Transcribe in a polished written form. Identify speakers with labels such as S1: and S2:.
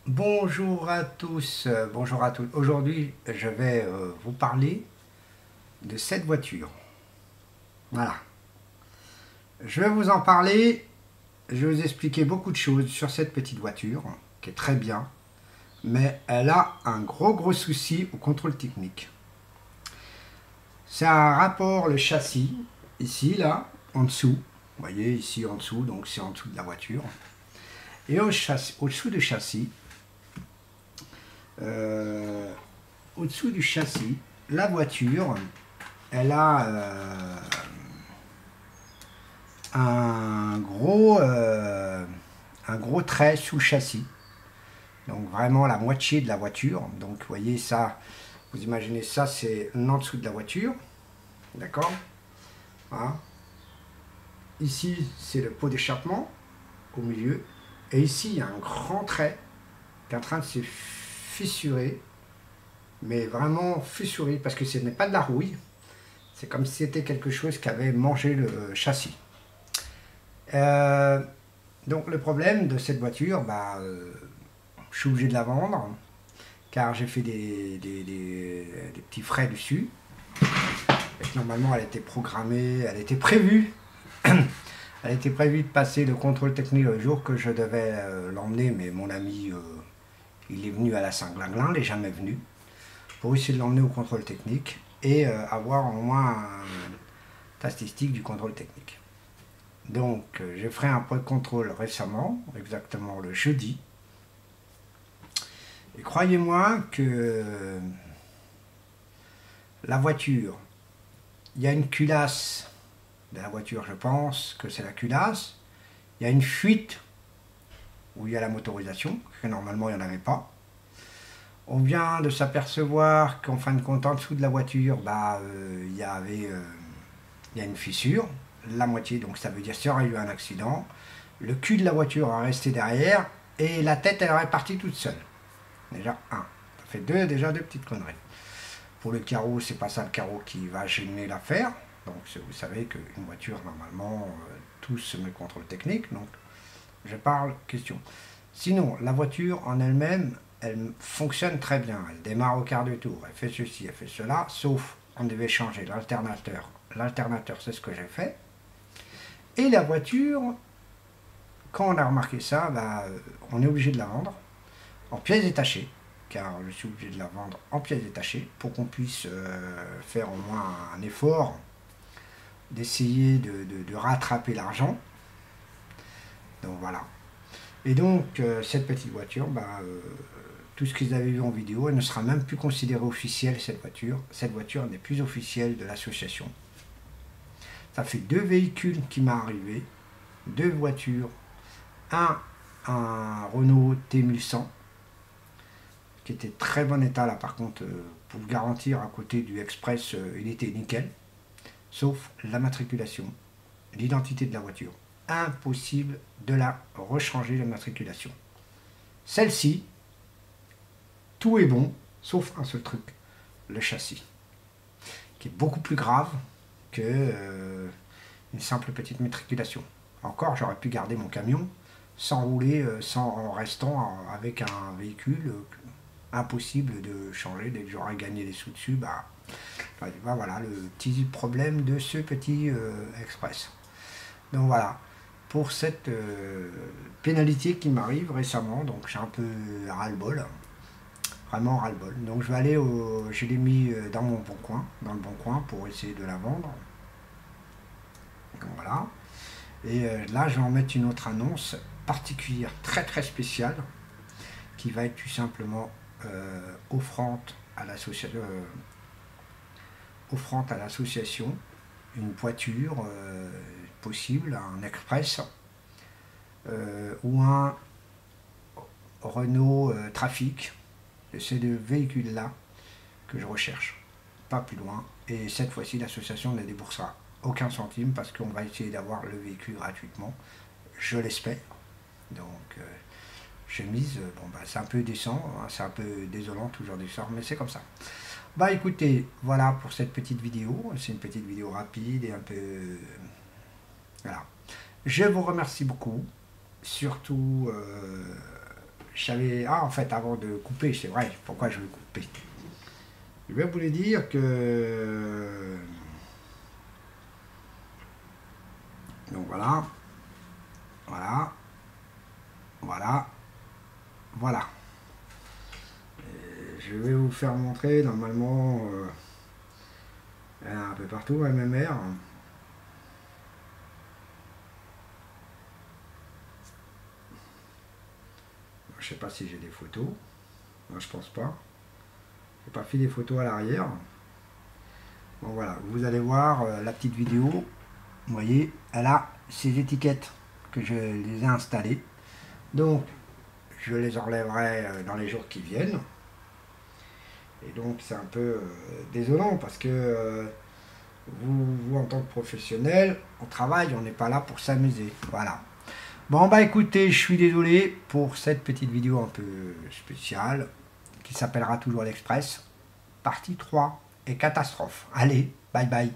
S1: Bonjour à tous, bonjour à toutes. Aujourd'hui, je vais vous parler de cette voiture. Voilà. Je vais vous en parler, je vais vous expliquer beaucoup de choses sur cette petite voiture, qui est très bien, mais elle a un gros souci au contrôle technique. C'est un rapport, le châssis, ici, là, en dessous. Vous voyez, ici en dessous, donc c'est en dessous de la voiture. Et au-dessous du châssis, euh, au-dessous du châssis, la voiture, elle a un gros trait sous le châssis. Donc vraiment la moitié de la voiture. Donc vous voyez ça, vous imaginez ça, c'est en dessous de la voiture. D'accord. Voilà. Ici, c'est le pot d'échappement au milieu. Et ici, il y a un grand trait qui est en train de se fissurer. Mais vraiment fissurer, parce que ce n'est pas de la rouille. C'est comme si c'était quelque chose qui avait mangé le châssis. Euh, donc le problème de cette voiture, je suis obligé de la vendre car j'ai fait des petits frais dessus. Et que normalement elle était programmée, elle était prévue. Elle était prévue de passer le contrôle technique le jour que je devais l'emmener, mais mon ami il est venu à la Saint-Glinglin, il n'est jamais venu, pour essayer de l'emmener au contrôle technique et avoir au moins un statistique du contrôle technique. Donc j'ai fait un point de contrôle récemment, exactement le jeudi. Et croyez-moi que la voiture, il y a une culasse de la voiture, je pense que c'est la culasse. Il y a une fuite où il y a la motorisation, que normalement il n'y en avait pas. On vient de s'apercevoir qu'en fin de compte, en dessous de la voiture, il y a une fissure, la moitié, donc ça veut dire qu'il y aurait eu un accident. Le cul de la voiture a resté derrière et la tête elle aurait parti toute seule. Déjà un. Ça fait deux petites conneries. Pour le carreau, c'est pas ça le carreau qui va gêner l'affaire. Donc vous savez qu'une voiture, normalement, tout se met contrôle technique. Donc je parle question. Sinon, la voiture en elle-même, elle fonctionne très bien. Elle démarre au quart de tour. Elle fait ceci, elle fait cela. Sauf, on devait changer l'alternateur. L'alternateur, c'est ce que j'ai fait. Et la voiture, quand on a remarqué ça, on est obligé de la vendre en pièces détachées, car je suis obligé de la vendre en pièces détachées pour qu'on puisse faire au moins un effort d'essayer de rattraper l'argent. Donc voilà. Et donc cette petite voiture, tout ce qu'ils avaient vu en vidéo, elle ne sera même plus considérée officielle cette voiture. Cette voiture n'est plus officielle de l'association. Ça fait deux véhicules qui m'est arrivé, deux voitures, un Renault T1100 qui était très bon état là par contre, pour vous garantir, à côté du Express, il était nickel, sauf la matriculation, l'identité de la voiture. Impossible de la rechanger, la matriculation. Celle-ci, tout est bon, sauf un seul truc, le châssis, qui est beaucoup plus grave que une simple petite matriculation. Encore, j'aurais pu garder mon camion sans rouler, en restant avec un véhicule impossible de changer. Dès que j'aurais gagné des sous dessus, voilà le petit problème de ce petit express. Donc voilà, pour cette pénalité qui m'arrive récemment, donc j'ai un peu ras-le-bol, vraiment ras-le-bol. Donc je l'ai mis dans mon bon coin, dans le bon coin pour essayer de la vendre. Donc voilà. Et là, je vais en mettre une autre annonce particulière, très spéciale, qui va être tout simplement offrante à l'association, une voiture possible, un Express ou un Renault Trafic. C'est de véhicules-là que je recherche, pas plus loin. Et cette fois-ci, l'association ne déboursera aucun centime parce qu'on va essayer d'avoir le véhicule gratuitement, je l'espère. Donc j'ai mise, c'est un peu décent, hein, c'est un peu désolant toujours du sort, mais c'est comme ça. Écoutez, voilà pour cette petite vidéo, c'est une petite vidéo rapide et un peu... voilà. Je vous remercie beaucoup, surtout je savais... Ah, en fait, avant de couper, c'est vrai, pourquoi je vais couper. Je vais vous le dire que... Donc voilà, voilà, voilà, voilà. Et je vais vous faire montrer, normalement, un peu partout, MMR. Je sais pas si j'ai des photos. Non, je pense pas. J'ai pas fait des photos à l'arrière. Bon voilà, vous allez voir la petite vidéo. Vous voyez, elle a ces étiquettes que je les ai installées. Donc, je les enlèverai dans les jours qui viennent. Et donc, c'est un peu désolant parce que vous, en tant que professionnel, on travaille, on n'est pas là pour s'amuser. Voilà. Bon, bah écoutez, je suis désolé pour cette petite vidéo un peu spéciale qui s'appellera toujours l'Express. Partie 3 et catastrophe. Allez, bye bye.